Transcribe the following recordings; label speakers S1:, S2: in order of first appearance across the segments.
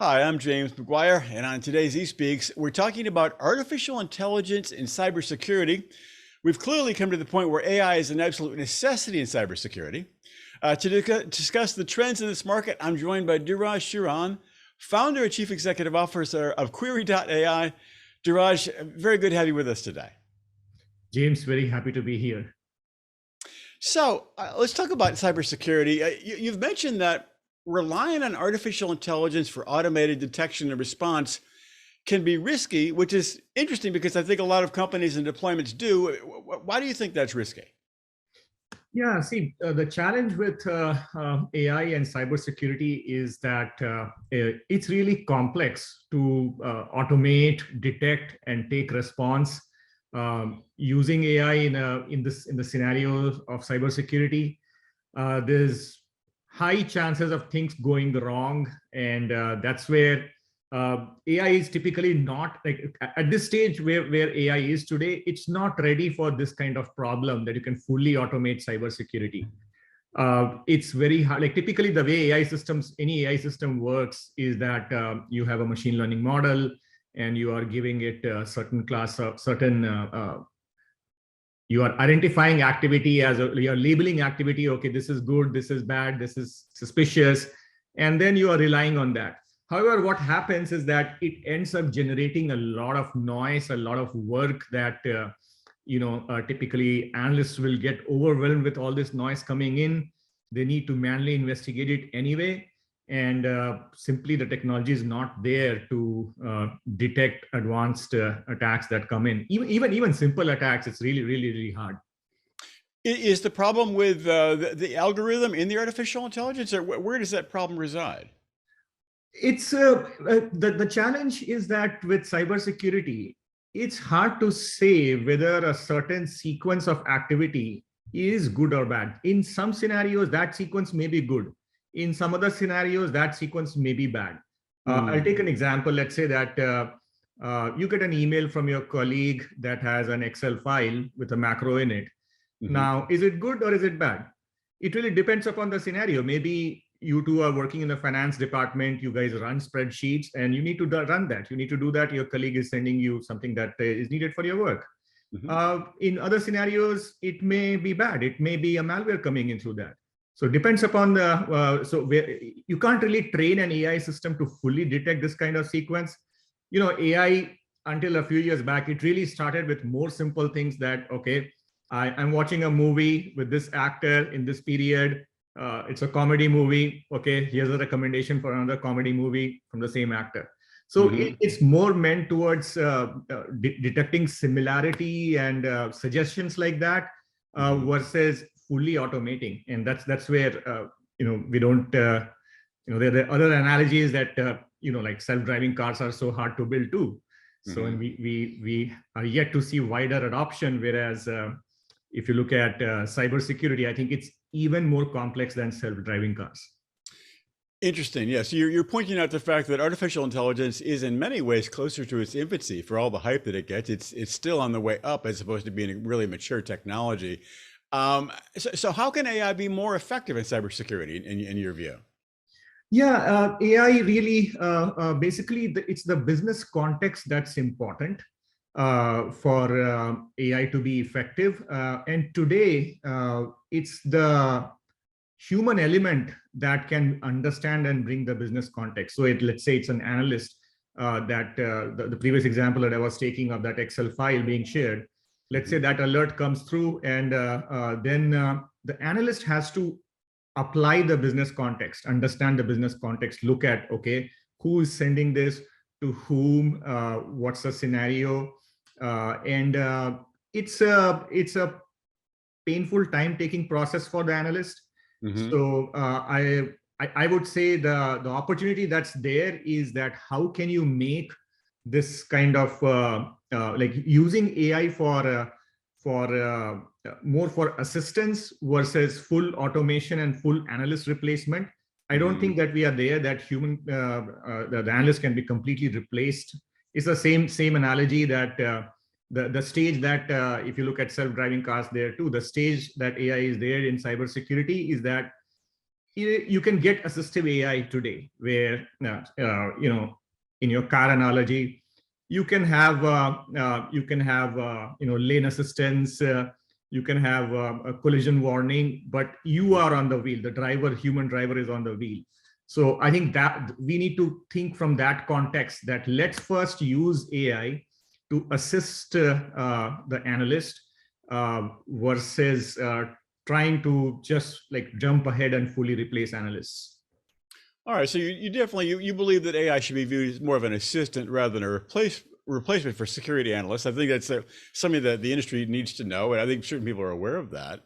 S1: Hi, I'm James McGuire, and on today's eSpeaks, we're talking about artificial intelligence and cybersecurity. We've clearly come to the point where AI is an absolute necessity in cybersecurity. To discuss the trends in this market, I'm joined by Dhiraj Sharan, founder and chief executive officer of Query.ai. Dhiraj, very good to have you with us today.
S2: James, very happy to be here.
S1: So let's talk about cybersecurity. You've mentioned that relying on artificial intelligence for automated detection and response can be risky, which is interesting because I think a lot of companies and deployments do. Why do you think that's risky?
S2: Yeah, see, the challenge with AI and cybersecurity is that it's really complex to automate, detect, and take response using AI in the scenario of cybersecurity. There's high chances of things going wrong, and that's where AI is typically not, like at this stage where AI is today, it's not ready for this kind of problem that you can fully automate cybersecurity. It's very hard. Like typically the way any AI system works is that you have a machine learning model and you are giving it a certain class of you are identifying activity you're labeling activity. Okay, this is good, this is bad, this is suspicious. And then you are relying on that. However, what happens is that it ends up generating a lot of noise, a lot of work that, typically analysts will get overwhelmed with all this noise coming in. They need to manually investigate it anyway. And simply the technology is not there to detect advanced attacks that come in. Even simple attacks, it's really hard.
S1: Is the problem with the algorithm in the artificial intelligence, or where does that problem reside?
S2: It's the challenge is that with cybersecurity, it's hard to say whether a certain sequence of activity is good or bad. In some scenarios, that sequence may be good. In some other scenarios, that sequence may be bad. I'll take an example. Let's say that you get an email from your colleague that has an Excel file with a macro in it. Now, is it good or is it bad? It really depends upon the scenario. Maybe you two are working in the finance department, you guys run spreadsheets and you need to run that. You need to do that. Your colleague is sending you something that is needed for your work. In other scenarios, it may be bad. It may be a malware coming in through that. So it depends upon you can't really train an AI system to fully detect this kind of sequence. AI until a few years back, it really started with more simple things that, okay, I'm watching a movie with this actor in this period. It's a comedy movie. Okay, here's a recommendation for another comedy movie from the same actor. So it's more meant towards detecting similarity and suggestions like that versus fully automating. And that's where we don't. There are other analogies that like self-driving cars are so hard to build too. So and we are yet to see wider adoption. Whereas if you look at cybersecurity, I think it's even more complex than self-driving cars.
S1: Interesting. Yes, so you're pointing out the fact that artificial intelligence is in many ways closer to its infancy. For all the hype that it gets, it's still on the way up as opposed to being a really mature technology. So how can AI be more effective in cybersecurity in your view?
S2: Yeah, AI really, basically, it's the business context that's important for AI to be effective. And today, it's the human element that can understand and bring the business context. So let's say it's an analyst that the previous example that I was taking of that Excel file being shared. Let's say that alert comes through and then the analyst has to apply the business context, understand the business context, look at, okay, who is sending this to whom, what's the scenario, and it's a painful time-taking process for the analyst. So I would say the opportunity that's there is that how can you make this kind of like using AI for more for assistance versus full automation and full analyst replacement. I don't think that we are there, that the analyst can be completely replaced. It's the same analogy that the stage that if you look at self-driving cars there too, the stage that AI is there in cybersecurity is that you can get assistive AI today, where in your car analogy, you can have lane assistance, you can have a collision warning, but you are on the wheel. The human driver is on the wheel. So I think that we need to think from that context, that let's first use AI to assist the analyst versus trying to just like jump ahead and fully replace analysts.
S1: All right, so you definitely you believe that AI should be viewed as more of an assistant rather than a replacement for security analysts. I think that's something that the industry needs to know, and I think certain people are aware of that.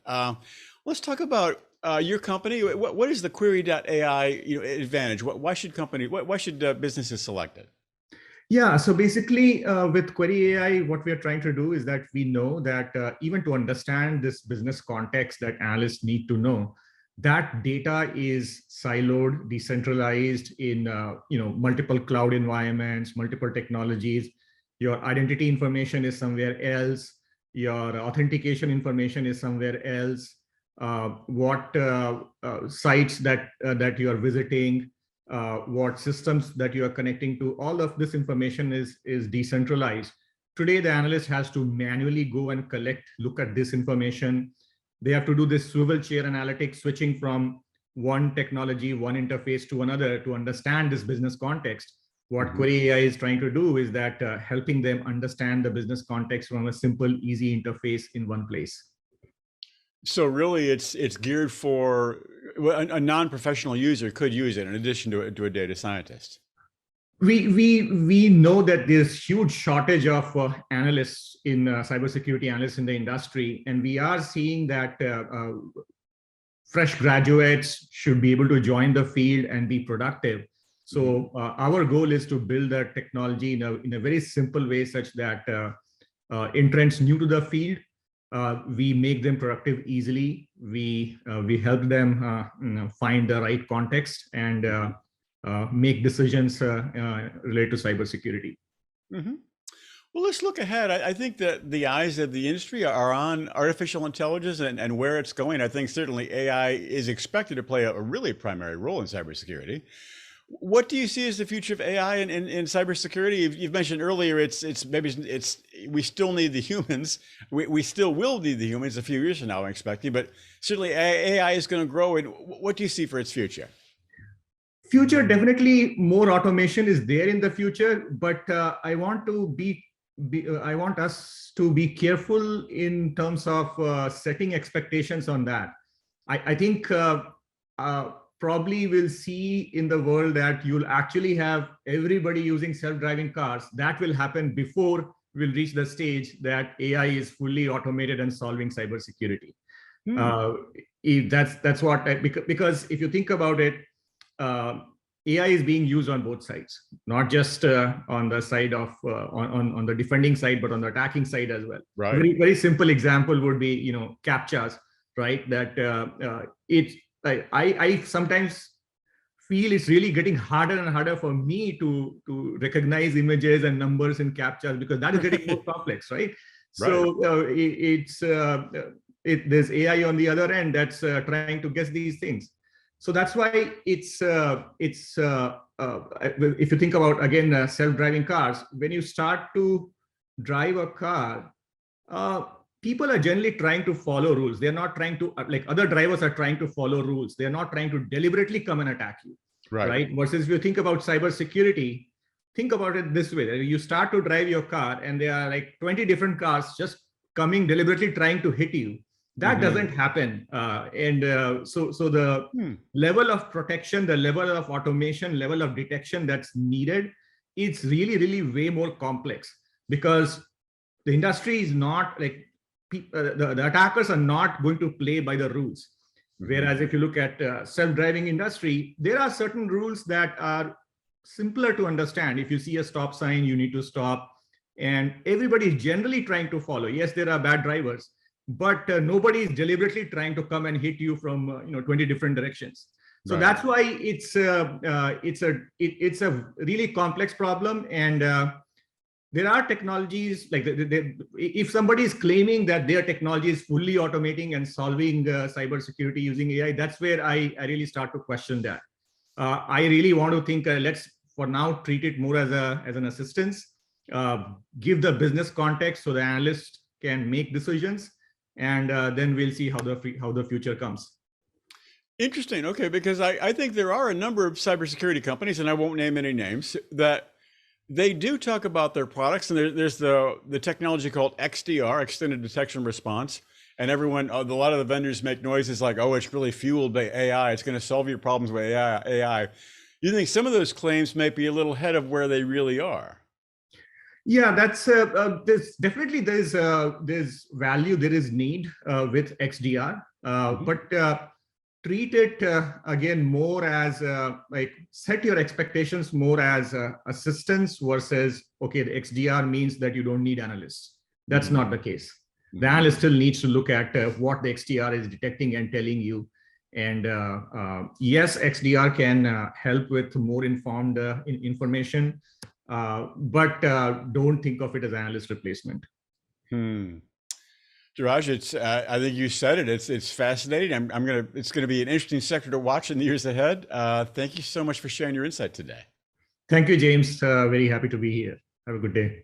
S1: Let's talk about your company. What is the Query.ai advantage? Why should businesses select it?
S2: Yeah, so basically with Query.ai, what we are trying to do is that we know that even to understand this business context that analysts need to know, that data is siloed, decentralized in multiple cloud environments, multiple technologies. Your identity information is somewhere else. Your authentication information is somewhere else. What sites that you are visiting, what systems that you are connecting to, all of this information is decentralized. Today, the analyst has to manually go and look at this information. They have to do this swivel chair analytics, switching from one technology, one interface to another to understand this business context. What Query.ai is trying to do is that helping them understand the business context from a simple, easy interface in one place.
S1: So really, it's geared for a non-professional user could use it in addition to a data scientist.
S2: We know that there's huge shortage of analysts in cybersecurity analysts in the industry, and we are seeing that fresh graduates should be able to join the field and be productive. So our goal is to build a technology in a very simple way, such that entrants new to the field, we make them productive easily. We help them find the right context and make decisions related to cybersecurity.
S1: Well, let's look ahead. I think that the eyes of the industry are on artificial intelligence and where it's going. I think certainly AI is expected to play a really primary role in cybersecurity. What do you see as the future of AI in cybersecurity? You've mentioned earlier, we still need the humans. We still will need the humans a few years from now, I'm expecting, but certainly AI is going to grow. And what do you see for its future?
S2: Future, definitely more automation is there in the future, but I want us to be careful in terms of setting expectations on that. I think probably we'll see in the world that you'll actually have everybody using self-driving cars. That will happen before we'll reach the stage that AI is fully automated and solving cybersecurity. That's what because if you think about it, AI is being used on both sides, not just on the side of on the defending side, but on the attacking side as well.
S1: Right.
S2: Very, very simple example would be CAPTCHAs, right? That I sometimes feel it's really getting harder and harder for me to recognize images and numbers in CAPTCHAs, because that is getting more complex, right? So there's AI on the other end that's trying to guess these things. So that's why if you think about, again, self-driving cars, when you start to drive a car, people are generally trying to follow rules. They're not trying to, like other drivers are trying to follow rules. They're not trying to deliberately come and attack you, right? Versus if you think about cybersecurity, think about it this way. You start to drive your car and there are like 20 different cars just coming deliberately trying to hit you. That doesn't happen. So the level of protection, the level of automation, level of detection that's needed, it's really, really way more complex, because the industry is not like, the attackers are not going to play by the rules. Whereas if you look at self-driving industry, there are certain rules that are simpler to understand. If you see a stop sign, you need to stop. And everybody is generally trying to follow. Yes, there are bad drivers, but nobody is deliberately trying to come and hit you from 20 different directions. So that's why it's a really complex problem, and there are technologies like if somebody is claiming that their technology is fully automating and solving cybersecurity using AI, that's where I really start to question that. I really want to think, let's for now treat it more as an assistance, give the business context so the analyst can make decisions, and then we'll see how the future comes.
S1: Interesting. Okay, because I think there are a number of cybersecurity companies, and I won't name any names, that they do talk about their products, and there's the technology called XDR, Extended Detection Response, and everyone, a lot of the vendors make noises like, "Oh, it's really fueled by AI. It's going to solve your problems with AI." You think some of those claims may be a little ahead of where they really are?
S2: Yeah, that's there's definitely there's value, there is need with XDR, but treat it again more as like set your expectations more as assistance versus, okay, the XDR means that you don't need analysts. That's not the case. The analyst still needs to look at what the XDR is detecting and telling you. And yes, XDR can help with more informed information, but don't think of it as analyst replacement.
S1: Dhiraj, it's I think you said it. It's fascinating. It's gonna be an interesting sector to watch in the years ahead. Thank you so much for sharing your insight today.
S2: Thank you, James. Very happy to be here. Have a good day.